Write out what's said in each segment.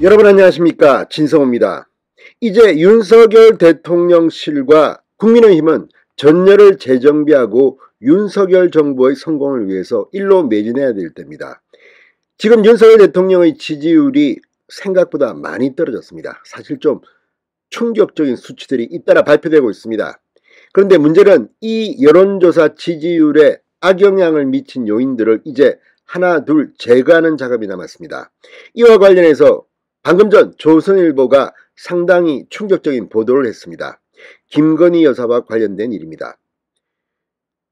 여러분 안녕하십니까, 진성호입니다. 이제 윤석열 대통령실과 국민의힘은 전열을 재정비하고 윤석열 정부의 성공을 위해서 일로 매진해야 될 때입니다. 지금 윤석열 대통령의 지지율이 생각보다 많이 떨어졌습니다. 사실 좀 충격적인 수치들이 잇따라 발표되고 있습니다. 그런데 문제는 이 여론조사 지지율에 악영향을 미친 요인들을 이제 하나 둘 제거하는 작업이 남았습니다. 이와 관련해서 방금 전 조선일보가 상당히 충격적인 보도를 했습니다. 김건희 여사와 관련된 일입니다.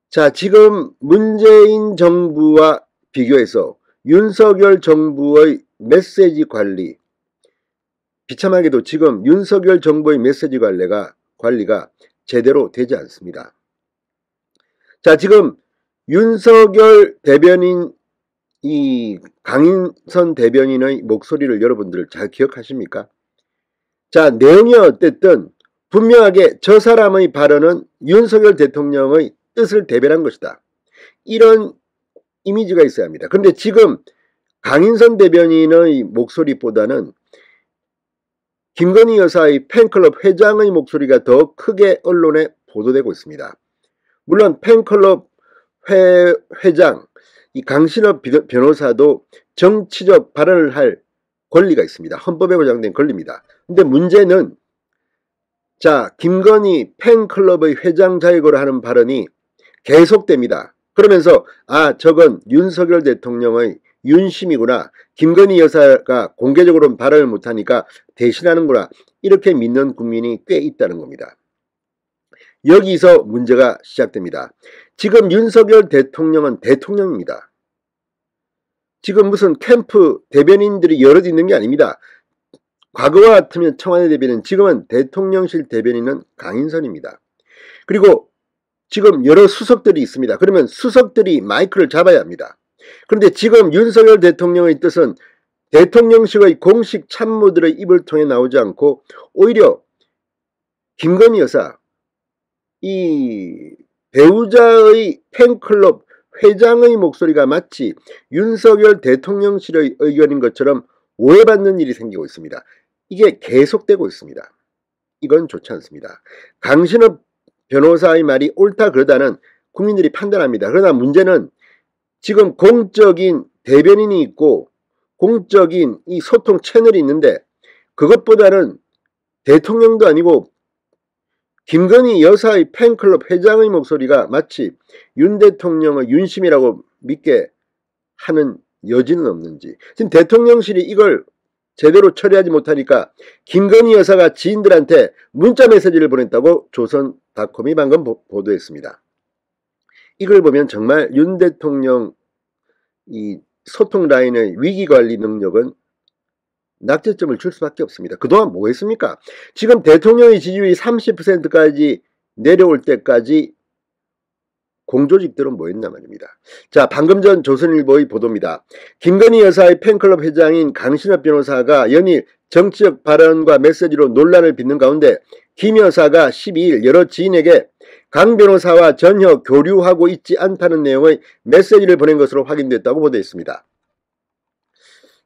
자, 지금 문재인 정부와 비교해서 윤석열 정부의 메시지 관리, 비참하게도 지금 윤석열 정부의 메시지 관리가 제대로 되지 않습니다. 자, 지금 윤석열 대변인, 이 강인선 대변인의 목소리를 여러분들 잘 기억하십니까? 자, 내용이 어쨌든 분명하게 저 사람의 발언은 윤석열 대통령의 뜻을 대변한 것이다, 이런 이미지가 있어야 합니다. 그런데 지금 강인선 대변인의 목소리보다는 김건희 여사의 팬클럽 회장의 목소리가 더 크게 언론에 보도되고 있습니다. 물론 팬클럽 회장 이 강신업 변호사도 정치적 발언을 할 권리가 있습니다. 헌법에 보장된 권리입니다. 근데 문제는, 자, 김건희 팬클럽의 회장 자격으로 하는 발언이 계속됩니다. 그러면서 저건 윤석열 대통령의 윤심이구나, 김건희 여사가 공개적으로 발언을 못하니까 대신하는구나, 이렇게 믿는 국민이 꽤 있다는 겁니다. 여기서 문제가 시작됩니다. 지금 윤석열 대통령은 대통령입니다. 지금 무슨 캠프 대변인들이 여럿 있는 게 아닙니다. 과거와 같으면 청와대 대변인, 지금은 대통령실 대변인은 강인선입니다. 그리고 지금 여러 수석들이 있습니다. 그러면 수석들이 마이크를 잡아야 합니다. 그런데 지금 윤석열 대통령의 뜻은 대통령실의 공식 참모들의 입을 통해 나오지 않고 오히려 김건희 여사, 이 배우자의 팬클럽 회장의 목소리가 마치 윤석열 대통령실의 의견인 것처럼 오해받는 일이 생기고 있습니다. 이게 계속되고 있습니다. 이건 좋지 않습니다. 강신업 변호사의 말이 옳다 그러다는 국민들이 판단합니다. 그러나 문제는 지금 공적인 대변인이 있고 공적인 이 소통 채널이 있는데, 그것보다는 대통령도 아니고 김건희 여사의 팬클럽 회장의 목소리가 마치 윤 대통령의 윤심이라고 믿게 하는 여지는 없는지, 지금 대통령실이 이걸 제대로 처리하지 못하니까 김건희 여사가 지인들한테 문자 메시지를 보냈다고 조선닷컴이 방금 보도했습니다. 이걸 보면 정말 윤 대통령 이 소통 라인의 위기관리 능력은 낙제점을 줄 수밖에 없습니다. 그동안 뭐 했습니까? 지금 대통령의 지지율이 30%까지 내려올 때까지 공조직들은 뭐 했나 말입니다. 자, 방금 전 조선일보의 보도입니다. 김건희 여사의 팬클럽 회장인 강신업 변호사가 연일 정치적 발언과 메시지로 논란을 빚는 가운데 김 여사가 12일 여러 지인에게 강 변호사와 전혀 교류하고 있지 않다는 내용의 메시지를 보낸 것으로 확인됐다고 보도했습니다.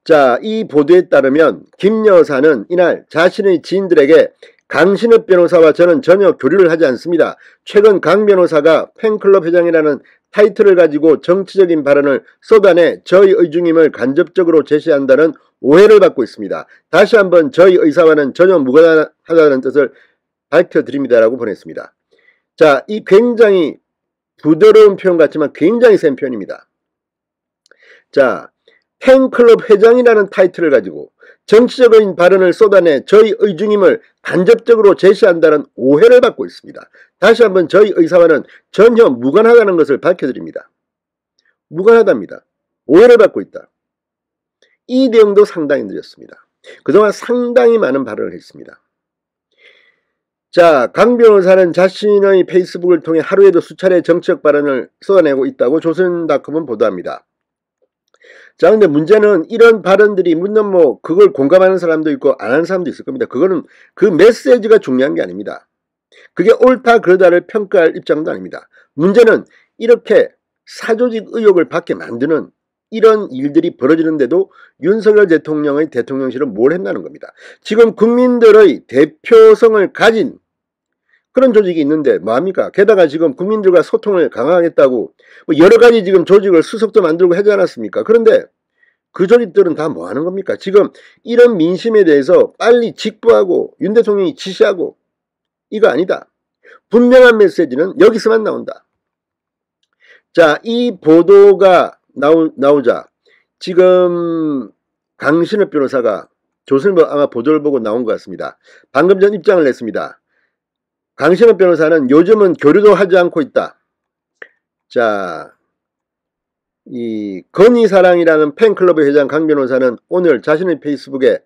자, 이 보도에 따르면 김 여사는 이날 자신의 지인들에게 강신업 변호사와 저는 전혀 교류를 하지 않습니다. 최근 강 변호사가 팬클럽 회장이라는 타이틀을 가지고 정치적인 발언을 쏟아내 저희 의중임을 간접적으로 제시한다는 오해를 받고 있습니다. 다시 한번 저희 의사와는 전혀 무관하다는 뜻을 밝혀드립니다라고 보냈습니다. 자, 이 굉장히 부드러운 표현 같지만 굉장히 센 표현입니다. 자, 팬클럽 회장이라는 타이틀을 가지고 정치적인 발언을 쏟아내 저희 의중임을 간접적으로 제시한다는 오해를 받고 있습니다. 다시 한번 저희 의사와는 전혀 무관하다는 것을 밝혀드립니다. 무관하답니다. 오해를 받고 있다. 이 내용도 상당히 늦었습니다. 그동안 상당히 많은 발언을 했습니다. 자, 강 변호사는 자신의 페이스북을 통해 하루에도 수차례 정치적 발언을 쏟아내고 있다고 조선닷컴은 보도합니다. 자, 근데 문제는 이런 발언들이 물론 뭐 그걸 공감하는 사람도 있고 안 하는 사람도 있을 겁니다. 그거는 그 메시지가 중요한 게 아닙니다. 그게 옳다 그러다를 평가할 입장도 아닙니다. 문제는 이렇게 사조직 의혹을 받게 만드는 이런 일들이 벌어지는데도 윤석열 대통령의 대통령실은 뭘 했다는 겁니다. 지금 국민들의 대표성을 가진 그런 조직이 있는데 뭐합니까? 게다가 지금 국민들과 소통을 강화하겠다고 뭐 여러 가지 지금 조직을 수석도 만들고 하지 않았습니까? 그런데 그 조직들은 다 뭐 하는 겁니까? 지금 이런 민심에 대해서 빨리 직부하고 윤 대통령이 지시하고 이거 아니다. 분명한 메시지는 여기서만 나온다. 자, 이 보도가 나오자 지금 강신업 변호사가 조선일보 아마 보도를 보고 나온 것 같습니다. 방금 전 입장을 냈습니다. 강신업 변호사는 요즘은 교류도 하지 않고 있다. 자, 이 건희사랑이라는 팬클럽의 회장 강 변호사는 오늘 자신의 페이스북에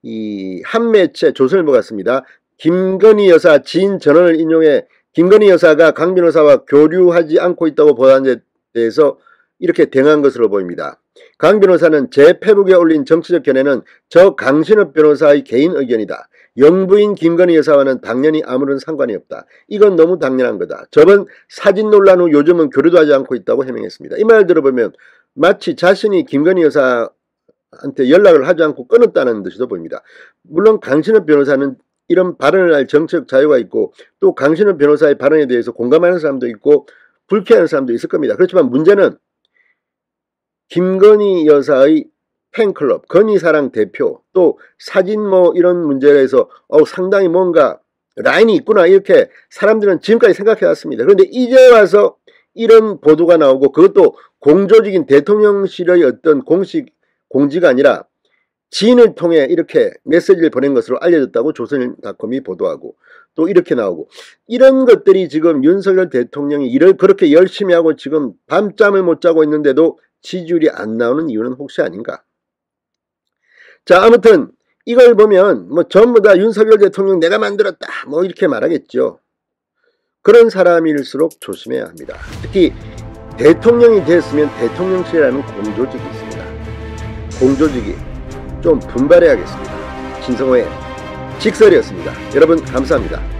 이 한 매체 조선일보 같습니다. 김건희 여사 지인 전원을 인용해 김건희 여사가 강 변호사와 교류하지 않고 있다고 보도한 데 대해서 이렇게 대응한 것으로 보입니다. 강 변호사는 제 페북에 올린 정치적 견해는 저 강신업 변호사의 개인 의견이다. 영부인 김건희 여사와는 당연히 아무런 상관이 없다. 이건 너무 당연한 거다. 저번 사진 논란 후 요즘은 교류도 하지 않고 있다고 해명했습니다. 이 말 들어보면 마치 자신이 김건희 여사한테 연락을 하지 않고 끊었다는 듯이도 보입니다. 물론 강신업 변호사는 이런 발언을 할 정치적 자유가 있고 또 강신업 변호사의 발언에 대해서 공감하는 사람도 있고 불쾌하는 사람도 있을 겁니다. 그렇지만 문제는 김건희 여사의 팬클럽, 건희사랑 대표, 또 사진 뭐 이런 문제에서 상당히 뭔가 라인이 있구나 이렇게 사람들은 지금까지 생각해 왔습니다. 그런데 이제 와서 이런 보도가 나오고 그것도 공조직인 대통령실의 어떤 공식 공지가 아니라 지인을 통해 이렇게 메시지를 보낸 것으로 알려졌다고 조선일보닷컴이 보도하고 또 이렇게 나오고 이런 것들이 지금 윤석열 대통령이 일을 그렇게 열심히 하고 지금 밤잠을 못 자고 있는데도 지지율이 안 나오는 이유는 혹시 아닌가? 자, 아무튼 이걸 보면 뭐 전부 다 윤석열 대통령 내가 만들었다 뭐 이렇게 말하겠죠. 그런 사람일수록 조심해야 합니다. 특히 대통령이 됐으면 대통령실이라는 공조직이 있습니다. 공조직이 좀 분발해야겠습니다. 신성호의 직설이었습니다. 여러분 감사합니다.